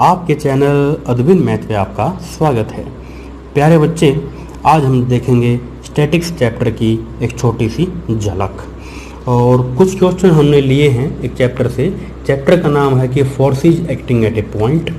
आपके channel अद्विन math पे आपका स्वागत है। प्यारे बच्चे, आज हम देखेंगे स्टैटिक्स चैप्टर की एक छोटी सी झलक और कुछ क्वेश्चन हमने लिए हैं एक चैप्टर से। चैप्टर का नाम है कि forces acting at A point.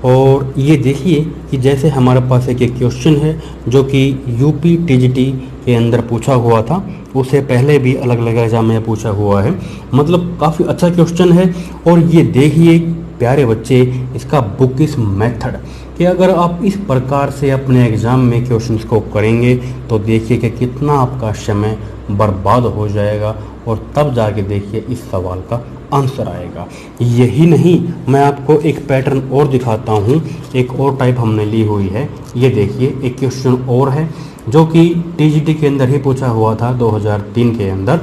और ये देखिए कि जैसे हमारे पास एक क्वेश्चन है जो कि यूपी टीजीटी के अंदर पूछा हुआ था, उसे पहले भी अलग अलग एग्जाम में पूछा हुआ है। मतलब काफ़ी अच्छा क्वेश्चन है। और ये देखिए प्यारे बच्चे, इसका बुक इस मेथड कि अगर आप इस प्रकार से अपने एग्ज़ाम में क्वेश्चंस को करेंगे तो देखिए कि कितना आपका समय बर्बाद हो जाएगा और तब जाके देखिए इस सवाल का आंसर आएगा। यही नहीं, मैं आपको एक पैटर्न और दिखाता हूँ। एक और टाइप हमने ली हुई है। ये देखिए एक क्वेश्चन और है जो कि टीजीटी के अंदर ही पूछा हुआ था 2003 के अंदर।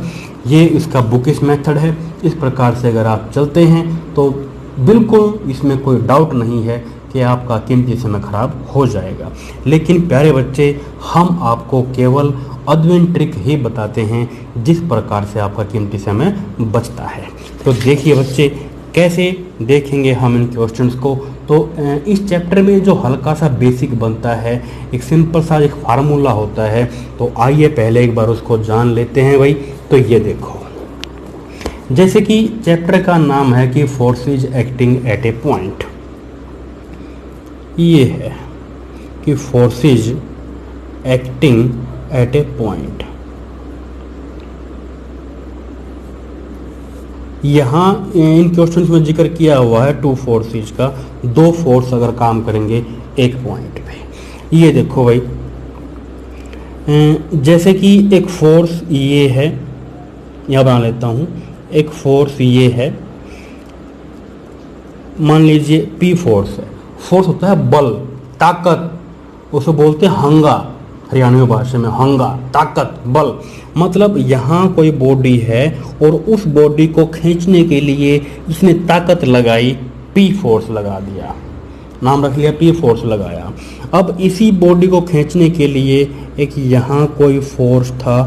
ये इसका बुक इस मेथड है। इस प्रकार से अगर आप चलते हैं तो बिल्कुल इसमें कोई डाउट नहीं है कि आपका कीमती समय खराब हो जाएगा। लेकिन प्यारे बच्चे, हम आपको केवल अद्विन ट्रिक ही बताते हैं जिस प्रकार से आपका कीमती समय बचता है। तो देखिए बच्चे, कैसे देखेंगे हम इन क्वेश्चंस को। तो इस चैप्टर में जो हल्का सा बेसिक बनता है, एक सिंपल सा एक फार्मूला होता है। तो आइए पहले एक बार उसको जान लेते हैं भाई। तो ये देखो, जैसे कि चैप्टर का नाम है कि forces acting at A point. ये है कि forces acting at A point. यहाँ इन क्वेश्चंस में जिक्र किया हुआ है टू फोर्सेस का। दो फोर्स अगर काम करेंगे एक पॉइंट पे। ये देखो भाई, जैसे कि एक फोर्स ये है, यहाँ बना लेता हूँ। एक फोर्स ये है, मान लीजिए पी फोर्स है। फोर्स होता है बल, ताकत, उसे बोलते हैं हंगा, हरियाणवी भाषा में हंगा, ताकत, बल। मतलब यहाँ कोई बॉडी है और उस बॉडी को खींचने के लिए इसने ताकत लगाई, पी फोर्स लगा दिया, नाम रख लिया, पी फोर्स लगाया। अब इसी बॉडी को खींचने के लिए एक यहाँ कोई फोर्स था,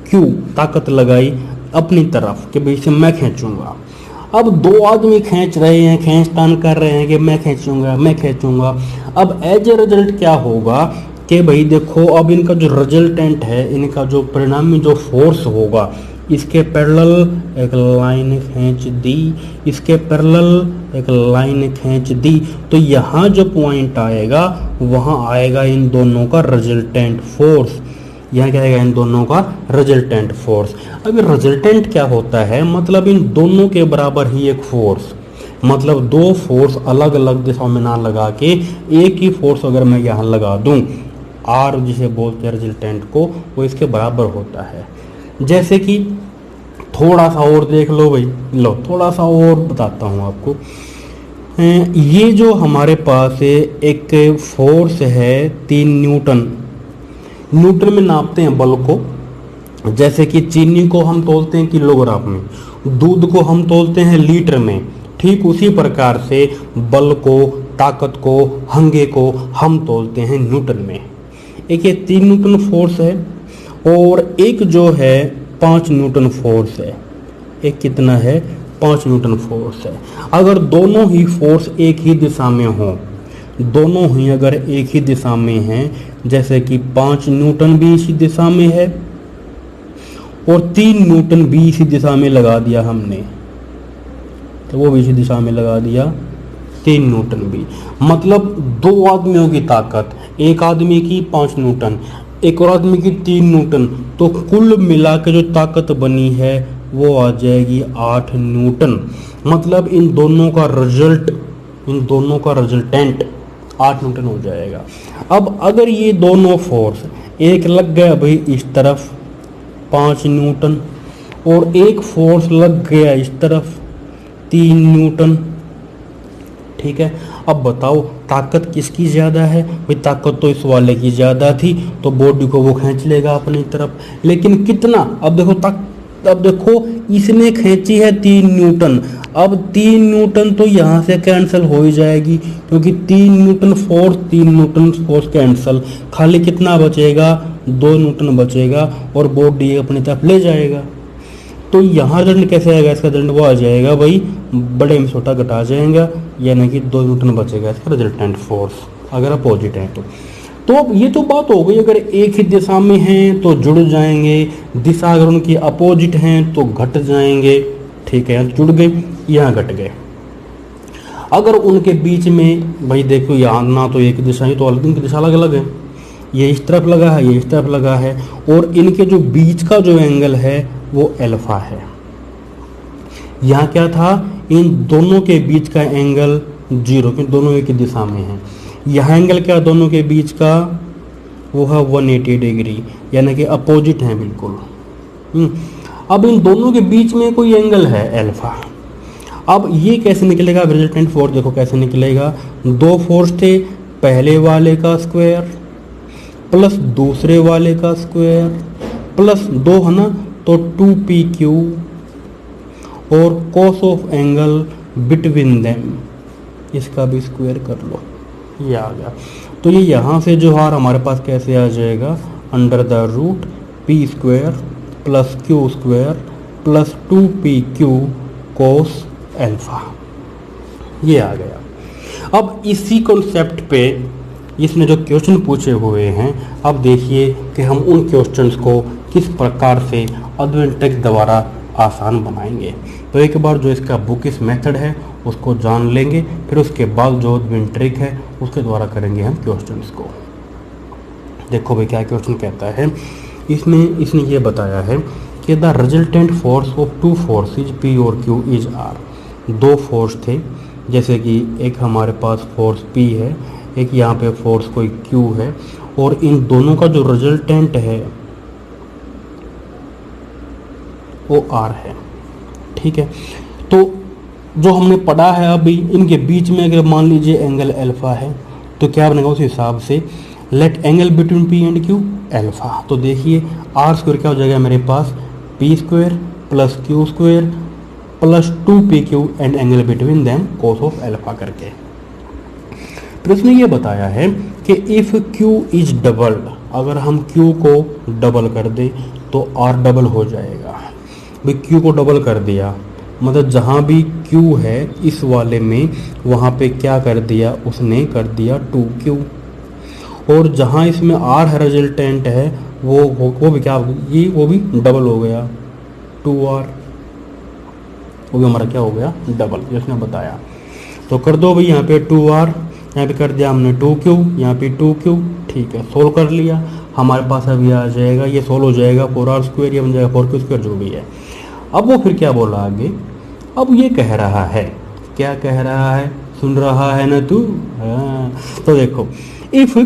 क्यू, ताकत लगाई अपनी तरफ कि भाई इसे मैं खींचूंगा। अब दो आदमी खींच रहे हैं, खींचतान कर रहे हैं कि मैं खींचूंगा, मैं खींचूंगा। अब एज ए रिजल्ट क्या होगा कि भाई देखो, अब इनका जो रिजल्टेंट है, इनका जो परिणामी जो फोर्स होगा, इसके पैरेलल एक लाइन खींच दी, इसके पैरेलल एक लाइन खींच दी। तो यहाँ जो पॉइंट आएगा वहाँ आएगा इन दोनों का रिजल्टेंट फोर्स। यहाँ क्या आएगा? इन दोनों का रिजल्टेंट फोर्स। अब रिजल्टेंट क्या होता है? मतलब इन दोनों के बराबर ही एक फोर्स। मतलब दो फोर्स अलग अलग दिशाओं में ना लगा के एक ही फोर्स अगर मैं यहाँ लगा दूँ, आर जिसे बोलते हैं रिजल्टेंट को, वो इसके बराबर होता है। जैसे कि थोड़ा सा और देख लो भाई, लो थोड़ा सा और बताता हूँ आपको। ये जो हमारे पास एक फोर्स है 3 न्यूटन, न्यूटन में नापते हैं बल को। जैसे कि चीनी को हम तोलते हैं किलोग्राम में, दूध को हम तोलते हैं लीटर में। ठीक उसी प्रकार से बल को, ताकत को, हंगे को हम तोलते हैं न्यूटन में। एक ये 3 न्यूटन फोर्स है और एक जो है 5 न्यूटन फोर्स है। एक कितना है? 5 न्यूटन फोर्स है। अगर दोनों ही फोर्स एक ही दिशा में हों, दोनों ही अगर एक ही दिशा में हैं, जैसे कि 5 न्यूटन भी इसी दिशा में है और 3 न्यूटन भी इसी दिशा में लगा दिया हमने, तो वो भी इसी दिशा में लगा दिया 3 न्यूटन भी। मतलब दो आदमियों की ताकत, एक आदमी की 5 न्यूटन, एक और आदमी की 3 न्यूटन, तो कुल मिला के जो ताकत बनी है वो आ जाएगी 8 न्यूटन। मतलब इन दोनों का रिजल्ट, इन दोनों का रिजल्टेंट 8 न्यूटन हो जाएगा। अब अगर ये दोनों फोर्स, एक लग गया भाई इस तरफ 5 न्यूटन और एक फोर्स लग गया इस तरफ 3 न्यूटन, ठीक है। अब बताओ ताकत किसकी ज़्यादा है? भाई ताकत तो इस वाले की ज़्यादा थी, तो बॉडी को वो खींच लेगा अपनी तरफ। लेकिन कितना? अब देखो इसने खींची है 3 न्यूटन। अब 3 न्यूटन तो यहाँ से कैंसिल हो ही जाएगी, क्योंकि 3 Newton force 3 Newton force cancel, खाली कितना बचेगा? 2 न्यूटन बचेगा और बॉडी अपनी तरफ ले जाएगा। तो यहाँ रिजल्ट कैसे आएगा, इसका रिजल्ट वो आ जाएगा भाई, बड़े में छोटा घटा जाएगा, यानी कि 2 न्यूटन बचेगा इसका रिजल्टेंट फोर्स, अगर अपोजिट है तो अब ये तो बात हो गई, अगर एक ही दिशा में हैं तो जुड़ जाएंगे, दिशा अगर उनकी अपोजिट हैं तो घट जाएंगे। ठीक है, जुड़ गए, यहाँ घट गए। अगर उनके बीच में भाई देखो यहाँ ना तो एक दिशा है, तो इनकी दिशा अलग अलग है, ये इस तरफ लगा है, ये इस तरफ लगा है, और इनके जो बीच का जो एंगल है वो अल्फा है। यहाँ क्या था, इन दोनों के बीच का एंगल 0, क्योंकि दोनों एक ही दिशा में है। यहाँ एंगल क्या दोनों के बीच का, वो है 180 डिग्री, यानी कि अपोजिट है बिल्कुल। अब इन दोनों के बीच में कोई एंगल है अल्फा। अब ये कैसे निकलेगा रिजल्टेंट फोर्स, देखो कैसे निकलेगा। 2 फोर्स थे, पहले वाले का स्क्वायर प्लस दूसरे वाले का स्क्वायर प्लस 2 है ना, तो 2pq और cos of angle between them, इसका भी स्क्वायर कर लो, ये आ गया। तो ये यहाँ से जो हार हमारे पास कैसे आ जाएगा, under the root p square plus q square plus 2pq cos alpha, ये आ गया। अब इसी कॉन्सेप्ट पे इसने जो क्वेश्चन पूछे हुए हैं, अब देखिए कि हम उन क्वेश्चंस को किस प्रकार से अद्वितीय ट्रिक द्वारा आसान बनाएंगे। तो एक बार जो इसका बुकिश मेथड है उसको जान लेंगे, फिर उसके बाद जो अद्वितीय ट्रिक है उसके द्वारा करेंगे हम क्वेश्चंस को। देखो भाई क्या क्वेश्चन कहता है, इसने ये बताया है कि the resultant force of 2 forces P और Q इज R। 2 फोर्स थे, जैसे कि एक हमारे पास फोर्स P है, एक यहाँ पे फोर्स कोई Q है, और इन दोनों का जो रिजल्टेंट है वो R है। ठीक है, तो जो हमने पढ़ा है अभी, इनके बीच में अगर मान लीजिए एंगल अल्फा है तो क्या बनेगा उस हिसाब से, let angle between P and Q alpha. तो देखिए R स्क्वायर क्या हो जाएगा मेरे पास, P square plus Q square plus 2pq and angle between them cos of alpha करके। फिर उसने ये बताया है कि इफ़ q इज डबल्ड, अगर हम q को डबल कर दे तो r डबल हो जाएगा। भाई q को डबल कर दिया मतलब जहाँ भी q है इस वाले में, वहाँ पे क्या कर दिया उसने, कर दिया 2q, और जहाँ इसमें r है रिजल्टेंट है वो भी क्या, ये वो भी डबल हो गया 2r, वो भी हमारा क्या हो गया डबल, ये उसने बताया। तो कर दो भाई, यहाँ पे 2r, यहाँ पे कर दिया हमने 2q, यहाँ पे 2q। ठीक है, सोल्व कर लिया, हमारे पास अभी आ जाएगा, ये सोल्व हो जाएगा 4r स्क्वायर, ये बन जाएगा 4q स्क्वायर, जो भी है। अब वो फिर क्या बोला आगे, अब ये कह रहा है, क्या कह रहा है, सुन रहा है ना तू, हाँ। तो देखो इफ़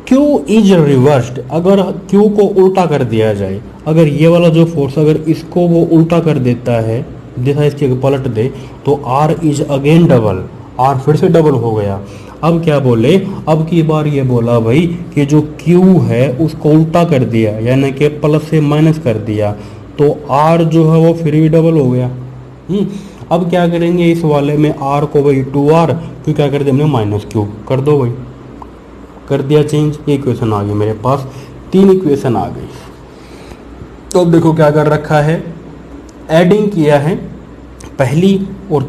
q इज रिवर्स्ड, अगर q को उल्टा कर दिया जाए, अगर ये वाला जो फोर्स अगर इसको वो उल्टा कर देता है, दिशा इसकी पलट दे, तो r is again double, r फिर से डबल हो गया। अब क्या बोले, अब की बार ये बोला भाई कि जो q है उसको उल्टा कर दिया, यानी कि प्लस से माइनस कर दिया, तो r जो है वो फिर भी डबल हो गया। अब क्या करेंगे इस वाले में, r को भाई 2r, क्यों क्या कर दिया हमने माइनस q कर दो भाई, कर दिया चेंज। ये इक्वेशन आ गई मेरे पास, 3 इक्वेशन आ गई। तो अब देखो क्या कर रखा है, एडिंग किया है पहली और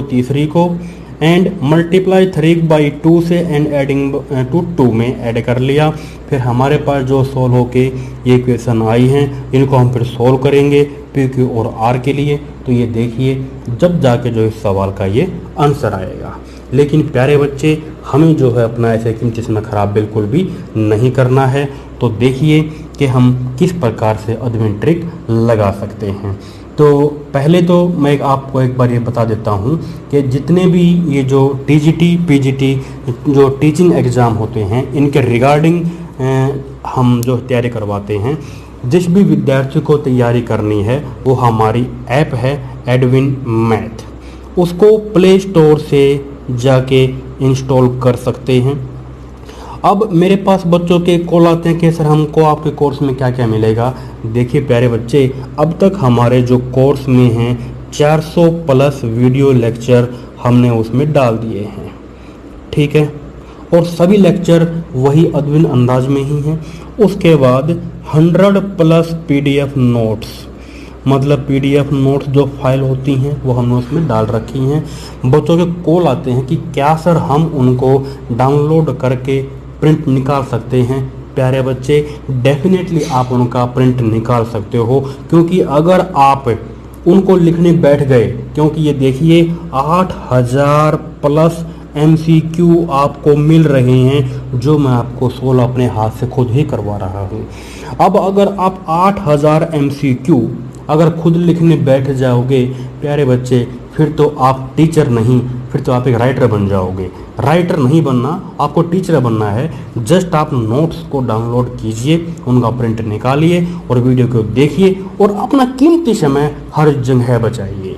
तीसरी को, एंड मल्टीप्लाई 3/2 से एंड एडिंग टू 2 में ऐड कर लिया। फिर हमारे पास जो सोल्व होके ये इक्वेशन आई हैं, इनको हम फिर सोल्व करेंगे पी क्यू और आर के लिए। तो ये देखिए जब जाके जो इस सवाल का ये आंसर आएगा। लेकिन प्यारे बच्चे, हमें जो है अपना ऐसे कीमती समय खराब बिल्कुल भी नहीं करना है। तो देखिए कि हम किस प्रकार से अद्वितीय ट्रिक लगा सकते हैं। तो पहले तो मैं आपको एक बार ये बता देता हूँ कि जितने भी ये जो टीजीटी पीजीटी जो टीचिंग एग्ज़ाम होते हैं, इनके रिगार्डिंग हम जो तैयारी करवाते हैं, जिस भी विद्यार्थी को तैयारी करनी है वो हमारी ऐप है एडविन मैथ, उसको प्ले स्टोर से जाके इंस्टॉल कर सकते हैं। अब मेरे पास बच्चों के कॉल आते हैं कि सर हमको आपके कोर्स में क्या क्या मिलेगा। देखिए प्यारे बच्चे, अब तक हमारे जो कोर्स में हैं 400 प्लस वीडियो लेक्चर हमने उसमें डाल दिए हैं, ठीक है, और सभी लेक्चर वही अद्वितीय अंदाज में ही हैं। उसके बाद 100 प्लस PDF नोट्स मतलब पीडीएफ नोट्स जो फाइल होती हैं वो हमने उसमें डाल रखी हैं। बच्चों के कॉल आते हैं कि क्या सर हम उनको डाउनलोड करके प्रिंट निकाल सकते हैं। प्यारे बच्चे, डेफिनेटली आप उनका प्रिंट निकाल सकते हो, क्योंकि अगर आप उनको लिखने बैठ गए, क्योंकि ये देखिए 8000 प्लस MCQ आपको मिल रहे हैं, जो मैं आपको 16 अपने हाथ से खुद ही करवा रहा हूँ। अब अगर आप 8000 MCQ अगर खुद लिखने बैठ जाओगे प्यारे बच्चे, फिर तो आप टीचर नहीं, फिर तो आप एक राइटर बन जाओगे। राइटर नहीं बनना, आपको टीचर बनना है। जस्ट आप नोट्स को डाउनलोड कीजिए, उनका प्रिंट निकालिए और वीडियो को देखिए और अपना कीमती समय हर जगह बचाइए।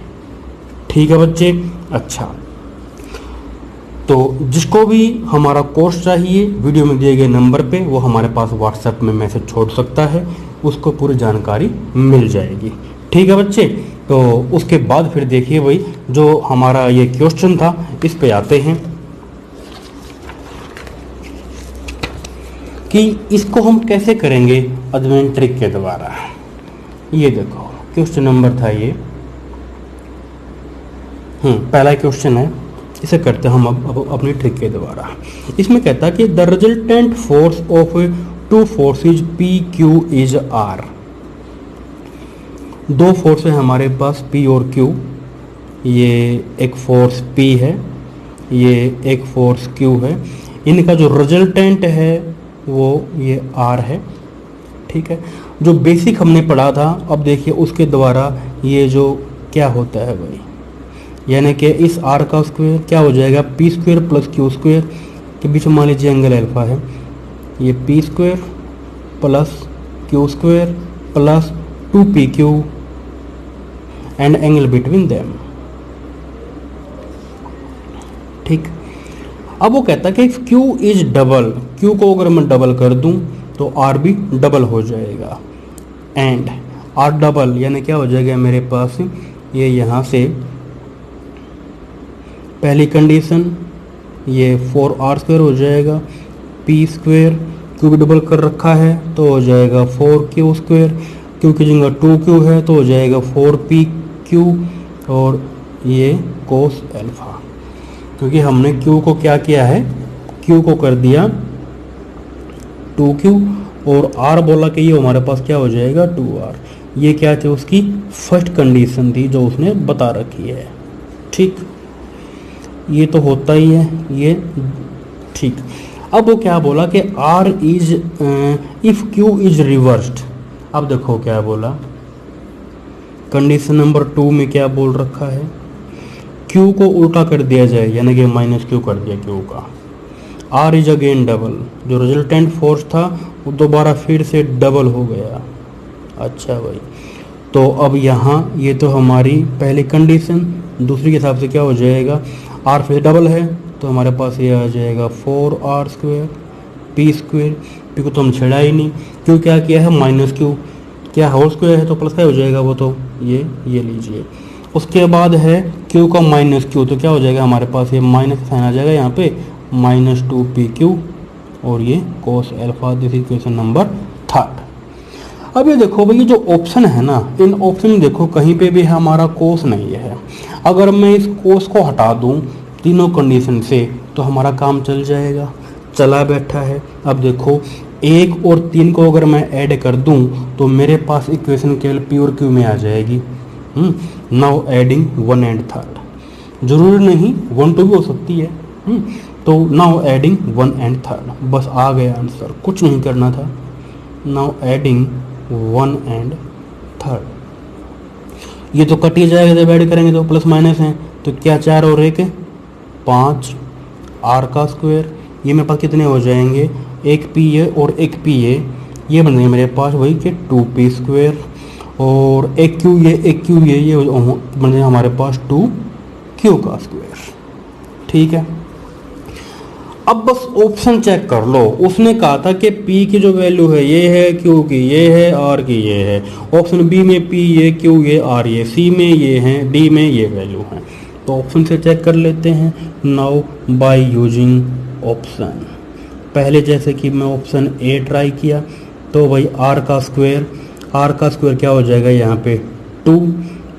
ठीक है बच्चे? अच्छा, तो जिसको भी हमारा कोर्स चाहिए वीडियो में दिए गए नंबर पे वो हमारे पास व्हाट्सएप में मैसेज छोड़ सकता है, उसको पूरी जानकारी मिल जाएगी। ठीक है बच्चे? तो उसके बाद फिर देखिए भाई, जो हमारा ये क्वेश्चन था इस पे आते हैं कि इसको हम कैसे करेंगे अजमेन ट्रिक के द्वारा। ये देखो क्वेश्चन नंबर था ये, पहला क्वेश्चन है, इसे करते हैं हम अब अपनी ट्रिक के द्वारा। इसमें कहता है कि the resultant force of two forces P Q is R. दो फोर्स है हमारे पास P और Q। ये एक फोर्स P है, ये एक फोर्स Q है। इनका जो रिजल्टेंट है वो ये R है। ठीक है, जो बेसिक हमने पढ़ा था, अब देखिए उसके द्वारा ये जो क्या होता है भाई, यानी कि इस R का स्क्वायर क्या हो जाएगा, P square plus Q square के बीच में मान लीजिए एंगल अल्फा है, ये P square plus Q square plus 2PQ and angle between them. ठीक, अब वो कहता है कि Q इज डबल, Q को अगर मैं डबल कर दूं तो R भी डबल हो जाएगा। एंड R डबल यानी क्या हो जाएगा मेरे पास, ये यहाँ से पहली कंडीशन ये 4R स्क्वायर हो जाएगा, P स्क्वायर Q भी डबल कर रखा है तो हो जाएगा 4Q स्क्वायर, Q की जगह 2Q है तो हो जाएगा 4PQ, और ये कोस अल्फा, क्योंकि हमने Q को क्या किया है, Q को कर दिया 2Q और R बोला कि ये हमारे पास क्या हो जाएगा 2R। ये क्या थी, उसकी फर्स्ट कंडीशन थी जो उसने बता रखी है। ठीक, ये तो होता ही है ये। ठीक, अब वो क्या बोला कि R is if Q is reversed. अब देखो क्या बोला, कंडीशन नंबर 2 में क्या बोल रखा है, Q को उल्टा कर दिया जाए यानी कि -Q कर दिया Q का। R इज अगेन डबल, जो रिजल्टेंट फोर्स था वो दोबारा फिर से डबल हो गया। अच्छा भाई, तो अब यहाँ ये तो हमारी पहली कंडीशन, दूसरी के हिसाब से क्या हो जाएगा, R फिर डबल है तो हमारे पास ये आ जाएगा 4R square P square. P को तो हम छेड़ा ही नहीं, Q क्या किया है -Q, क्या होल स्क्वायर है तो प्लस क्या हो जाएगा, वो तो ये लीजिए। उसके बाद है Q का -Q, तो क्या हो जाएगा हमारे पास, ये माइनस साइन आ जाएगा यहाँ पे, -2PQ और ये cos alpha. This is question number 3। अब ये देखो भाई, ये जो ऑप्शन है ना, इन ऑप्शन में देखो कहीं पे भी हमारा कोस नहीं है। अगर मैं इस कोस को हटा दूं तीनों कंडीशन से तो हमारा काम चल जाएगा, चला बैठा है। अब देखो 1 और 3 को अगर मैं ऐड कर दूं तो मेरे पास इक्वेशन केवल P और Q में आ जाएगी। नाउ एडिंग 1 एंड 3, जरूरी नहीं 1 2 भी हो सकती है। तो नाउ एडिंग 1 एंड 3, बस आ गया आंसर, कुछ नहीं करना था। नाउ एडिंग 1 एंड 3, ये तो कट ही जाएगा जब ऐड करेंगे तो प्लस माइनस है, तो क्या 4 और 1 5, R का स्क्वायर, ये मेरे पास कितने हो जाएंगे, एक PA और एक PA, ये बन गए मेरे पास वही कि 2P स्क्वायर, और एक QA ये बन गए हमारे पास 2Q का स्क्वायर। ठीक है, अब बस ऑप्शन चेक कर लो। उसने कहा था कि P की जो वैल्यू है ये है, Q की ये है, R की ये है। ऑप्शन B में P ये, Q ये, R ये, C में ये है, D में ये वैल्यू है। तो ऑप्शन से चेक कर लेते हैं। नाउ बाय यूजिंग ऑप्शन, पहले जैसे कि मैं ऑप्शन A ट्राई किया तो भाई R का स्क्वायर क्या हो जाएगा यहाँ पे 2,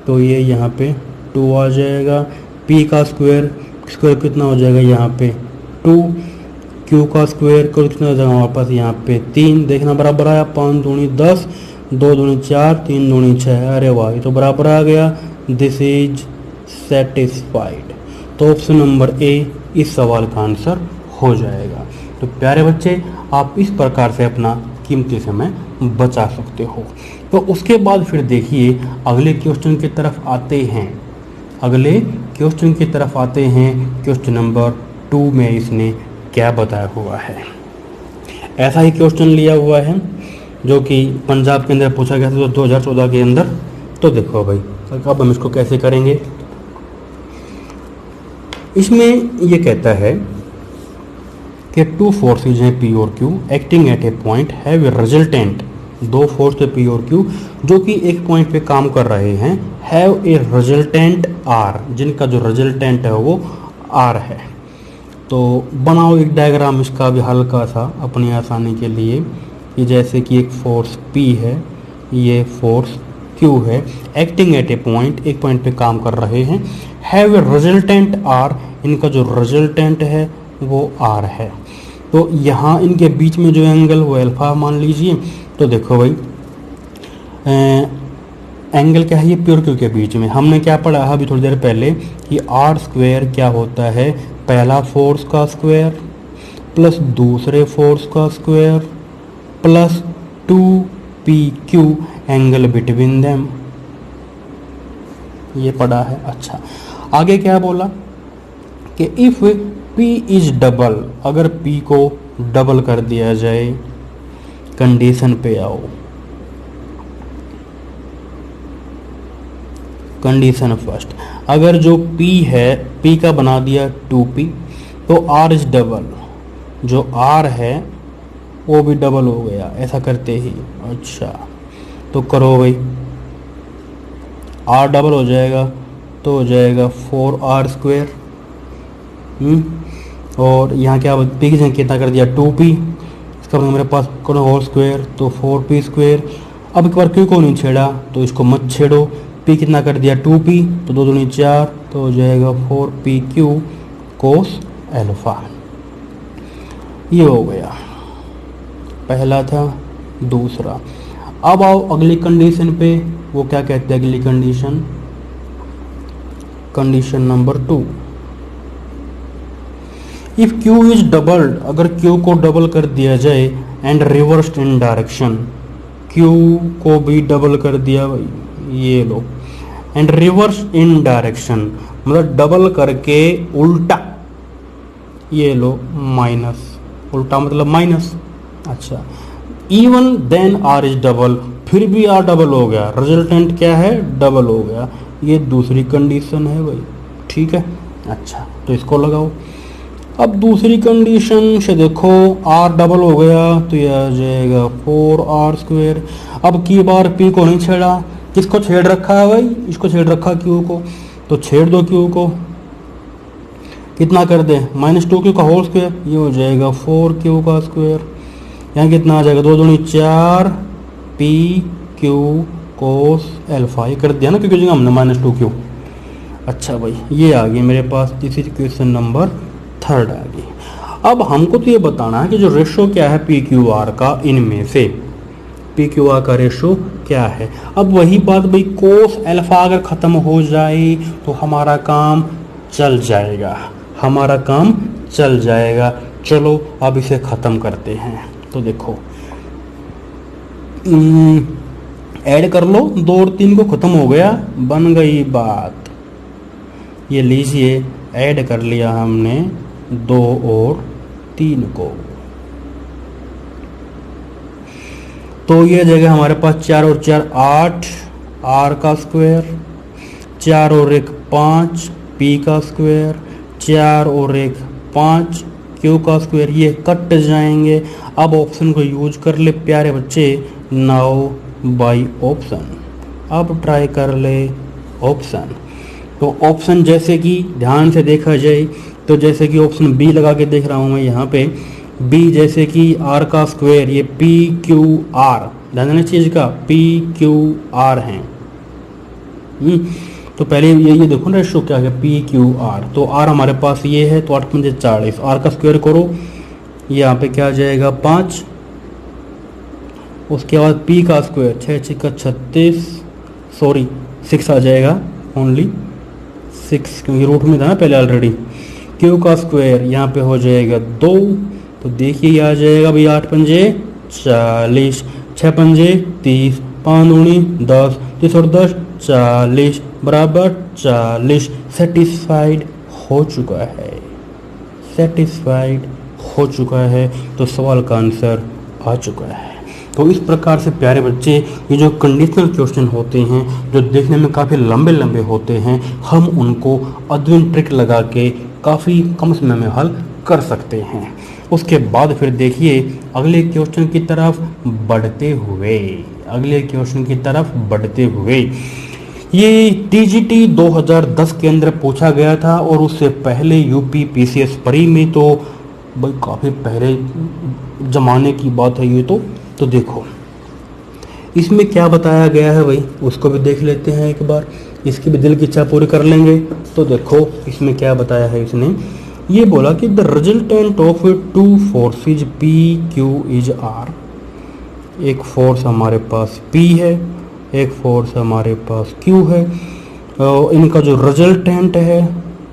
तो ये यहाँ पे 2 आ जाएगा। p का स्क्वायर स्क्वायर कितना हो जाएगा यहाँ पे 2, q का स्क्वायर कितना हो जाएगा हमारे पास यहाँ पे 3, देखना बराबर आया, 5 दूनी 10, 2 दूनी 4, 3 दूनी 6, अरे वाह ये तो बराबर आ गया। This is satisfied. तो ऑप्शन नंबर ए इस सवाल का आंसर हो जाएगा। तो प्यारे बच्चे, आप इस प्रकार से अपना कीमती समय बचा सकते हो। तो उसके बाद फिर देखिए अगले क्वेश्चन की तरफ आते हैं। अगले क्वेश्चन की तरफ आते हैं। क्वेश्चन नंबर 2 में इसने क्या बताया हुआ है। ऐसा ही क्वेश्चन लिया हुआ है जो कि पंजाब के अंदर पूछा गया था 2014 के अंदर। तो देखो भाई अब हम इसको कैसे करेंगे। इसमें ये कहता है कि 2 फोर्सेज हैं P और Q acting at A point have a resultant. 2 force है P और Q जो कि एक पॉइंट पे काम कर रहे हैं, हैव ए रिजल्टेंट R, जिनका जो रिजल्टेंट है वो R है। तो बनाओ एक डायग्राम इसका भी हल्का सा अपनी आसानी के लिए, कि जैसे कि एक फोर्स P है, ये फोर्स Q है, एक्टिंग एट ए पॉइंट, एक पॉइंट पे काम कर रहे हैं, हैव ए रिजल्टेंट R, इनका जो रिजल्टेंट है वो R है। तो यहाँ इनके बीच में जो एंगल वो अल्फा मान लीजिए। तो देखो भाई एंगल क्या है, ये P और Q के बीच में हमने क्या पढ़ा अभी थोड़ी देर पहले कि R स्क्वायर क्या होता है, पहला फोर्स का स्क्वायर प्लस दूसरे फोर्स का square plus 2PQ angle between them, ये पढ़ा है। अच्छा आगे क्या बोला कि इफ P इज डबल, अगर P को डबल कर दिया जाए, कंडीशन पे आओ, कंडीशन फर्स्ट, अगर जो P है P का बना दिया 2P, तो R इज डबल, जो R है वो भी डबल हो गया ऐसा करते ही। अच्छा तो करो भाई, R डबल हो जाएगा तो हो जाएगा 4R स्क्वायर, और यहाँ क्या P की जगह कितना कर दिया 2P, इसका मतलब मेरे पास कौन होल स्क्वायर तो 4P स्क्वायर। अब एक बार Q को नहीं छेड़ा तो इसको मत छेड़ो, P कितना कर दिया 2P, तो 2 दूनी 4, तो हो जाएगा 4PQ कोस एल्फा। ये हो गया पहला था। दूसरा, अब आओ अगली कंडीशन पे, वो क्या कहते हैं अगली condition, condition number 2, if Q is doubled, अगर Q को डबल कर दिया जाए and reversed in direction, Q को भी डबल कर दिया भाई, ये लो, एंड रिवर्स इन डायरेक्शन मतलब डबल करके उल्टा, ये लो माइनस, उल्टा मतलब माइनस। अच्छा even then R is double, फिर भी R डबल हो गया, रिजल्टेंट क्या है डबल हो गया, ये दूसरी कंडीशन है भाई, ठीक है। अच्छा तो इसको लगाओ। अब दूसरी कंडीशन से देखो R डबल हो गया तो यह आ जाएगा 4R स्क्वायर। अब की बार P को नहीं छेड़ा, किसको छेड़ रखा है भाई, इसको छेड़ रखा Q को, तो छेड़ दो Q को, कितना कर दे -2Q का होल स्क्वायर, ये हो जाएगा 4Q का स्क्वायर, यहाँ कितना आ जाएगा 2 दूनी 4 PQ कोस एल्फा, ये कर दिया ना क्योंकि हमने -2Q। अच्छा भाई ये आ गई मेरे पास, दिस इज क्वेश्चन नंबर 3 आ गई। अब हमको तो ये बताना है कि जो रेशो क्या है PQR का, इनमें से PQR का रेशो क्या है। अब वही बात भाई, कोस एल्फा अगर ख़त्म हो जाए तो हमारा काम चल जाएगा, हमारा काम चल जाएगा। चलो अब इसे ख़त्म करते हैं। तो देखो ऐड कर लो, 2 और 3 को ख़त्म हो गया, बन गई बात। ये लीजिए ऐड कर लिया हमने 2 और 3 को, तो ये जगह हमारे पास 4 और 4 8 R का स्क्वायर, 4 और 1 5 P का स्क्वायर, 4 और 1 5 Q का स्क्वायर, ये कट जाएंगे। अब ऑप्शन को यूज कर ले प्यारे बच्चे, नाउ बाय ऑप्शन, अब ट्राई कर ले ऑप्शन। तो ऑप्शन जैसे कि ध्यान से देखा जाए तो जैसे कि ऑप्शन बी लगा के देख रहा हूँ मैं यहाँ पे, बी जैसे कि R का स्क्वायर, ये PQR, ध्यान देना चीज़ का PQR हैं, तो पहले ये देखो ना रेशो क्या है, पी क्यू आर। तो आर हमारे पास ये है, तो 8 पंजे 40, आर का स्क्वायर करो, यहाँ पे क्या आ जाएगा 5। उसके बाद पी का स्क्वायर 6 6 का 36, सॉरी 6 आ जाएगा, ओनली 6 क्योंकि रूट में था ना पहले ऑलरेडी। क्यू का स्क्वायर यहाँ पे हो जाएगा 2, तो देखिए ये आ जाएगा भाई 8 पंजे 40, 6 पंजे 30, 5 दूनी 10, 30 और 10 40 बराबर 40। सेटिस्फाइड हो चुका है, सेटिस्फाइड हो चुका है, तो सवाल का आंसर आ चुका है। तो इस प्रकार से प्यारे बच्चे ये जो कंडीशनल क्वेश्चन होते हैं जो देखने में काफ़ी लंबे लंबे होते हैं, हम उनको अद्विन ट्रिक लगा के काफ़ी कम समय में हल कर सकते हैं। उसके बाद फिर देखिए अगले क्वेश्चन की तरफ बढ़ते हुए, अगले क्वेश्चन की तरफ बढ़ते हुए, ये टीजीटी 2010 के अंदर पूछा गया था और उससे पहले यूपी पीसीएस परी में, तो भाई काफ़ी पहले ज़माने की बात है ये तो देखो इसमें क्या बताया गया है भाई, उसको भी देख लेते हैं एक बार, इसकी भी दिल की इच्छा पूरी कर लेंगे। तो देखो इसमें क्या बताया है, इसने ये बोला कि the resultant of 2 forces P Q is R. एक फोर्स हमारे पास P है, एक फोर्स हमारे पास Q है, इनका जो रिजल्टेंट है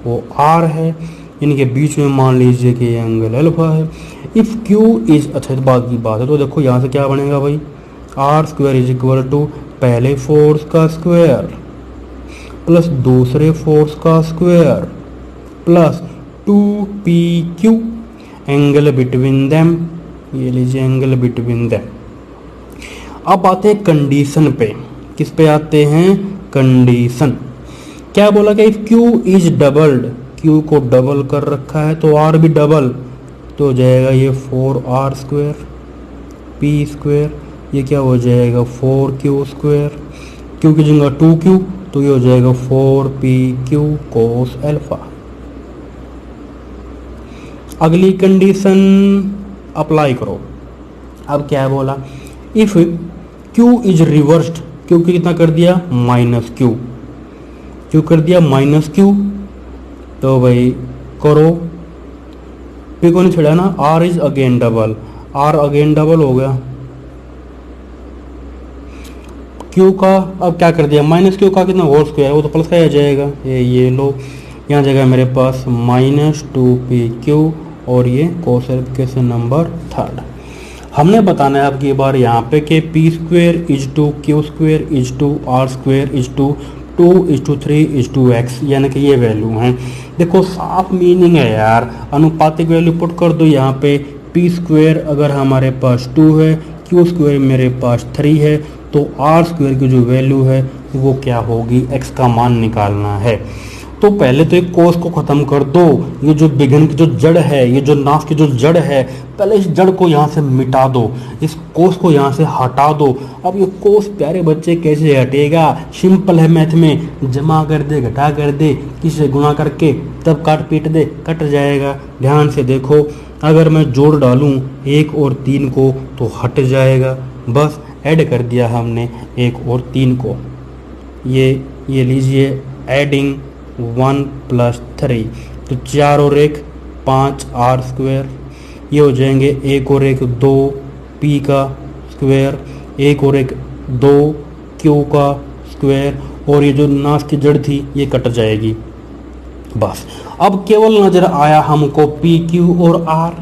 वो R है, इनके बीच में मान लीजिए कि ये एंगल अल्फा है। इफ़ Q इज, अच्छा बात की बात है, तो देखो यहाँ से क्या बनेगा भाई, R square is equal to पहले फोर्स का स्क्वायर प्लस दूसरे फोर्स का square plus 2PQ, angle between them, ये लीजिए एंगल बिटवीन देम। अब आते हैं कंडीशन पे, किस पे आते हैं, कंडीशन। क्या बोला कि if Q is doubled, Q को डबल कर रखा है तो R भी डबल, तो हो जाएगा ये 4R स्क्वायर P स्क्वायर, ये क्या हो जाएगा 4Q स्क्वायर, Q की जगह 2Q, तो ये हो जाएगा 4PQ कोस अल्फा। अगली कंडीशन अप्लाई करो। अब क्या बोला, if Q is reversed, Q की कितना कर दिया माइनस Q कर दिया माइनस Q, तो भाई करो, P को नहीं छड़ा ना, R is again double, R again double हो गया, Q का अब क्या कर दिया माइनस Q का कितना होल स्क्वायर, वो तो प्लस का आ जाएगा, ये लो यहाँ जगह मेरे पास माइनस 2PQ और ये कोसेफिशिएंट नंबर 3। हमने बताना है अब की बार यहाँ पे कि P square is to Q square is to R square is to 2:3:x, यानी कि ये वैल्यू हैं। देखो साफ मीनिंग है यार, अनुपातिक वैल्यू पुट कर दो यहाँ पे, P स्क्वायर अगर हमारे पास 2 है, Q स्क्वायर मेरे पास 3 है, तो R स्क्वायर की जो वैल्यू है वो क्या होगी, x का मान निकालना है। तो पहले तो एक कोस को ख़त्म कर दो, ये जो विघन की जो जड़ है, ये जो नाश की जो जड़ है, पहले इस जड़ को यहाँ से मिटा दो, इस कोस को यहाँ से हटा दो। अब ये कोस प्यारे बच्चे कैसे हटेगा, सिंपल है मैथ में, जमा कर दे घटा कर दे, किसी गुणा करके तब काट पीट दे, कट जाएगा। ध्यान से देखो, अगर मैं जोड़ डालूँ 1 और 3 को तो हट जाएगा, बस ऐड कर दिया हमने 1 और 3 को। ये लीजिए एडिंग 1 + 3, तो 4 और 1 5 R स्क्वायर, ये हो जाएंगे 1 और 1 2 P का स्क्वायर, 1 और 1 2 Q का स्क्वायर, और ये जो नाश की जड़ थी ये कट जाएगी बस। अब केवल नजर आया हमको PQ और R,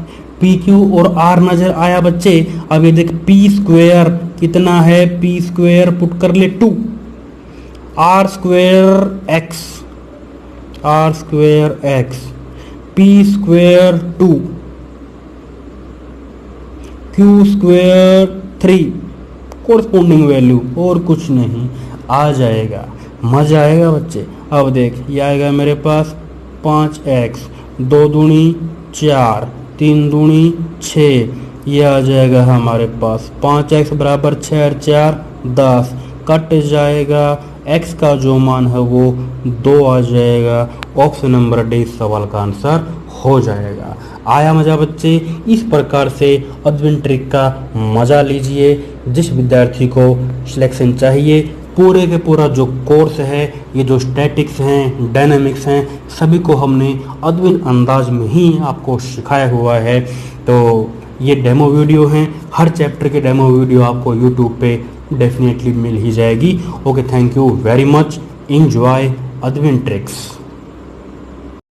PQ और R नजर आया बच्चे। अब ये देख P स्क्वायर कितना है, P स्क्वायर पुट कर ले 2, R square x, R square x, P square 2, Q square 3, corresponding value और कुछ नहीं, आ जाएगा, मजा आएगा बच्चे। अब देख ये आएगा मेरे पास 5x, 2 दूनी 4, 3 दूनी 6, ये आ जाएगा हमारे पास 5x बराबर 6 और 4 10, कट जाएगा, x का जो मान है वो 2 आ जाएगा। ऑप्शन नंबर डी सवाल का आंसर हो जाएगा। आया मजा बच्चे? इस प्रकार से अद्विन ट्रिक का मजा लीजिए। जिस विद्यार्थी को सिलेक्शन चाहिए पूरे के पूरा जो कोर्स है, ये जो स्टैटिक्स हैं, डायनामिक्स हैं, सभी को हमने अद्विन अंदाज में ही आपको सिखाया हुआ है। तो ये डेमो वीडियो हैं, हर चैप्टर के डेमो वीडियो आपको यूट्यूब पे डेफिनेटली मिल ही जाएगी। Okay, thank you very much, enjoy अद्विन ट्रिक्स।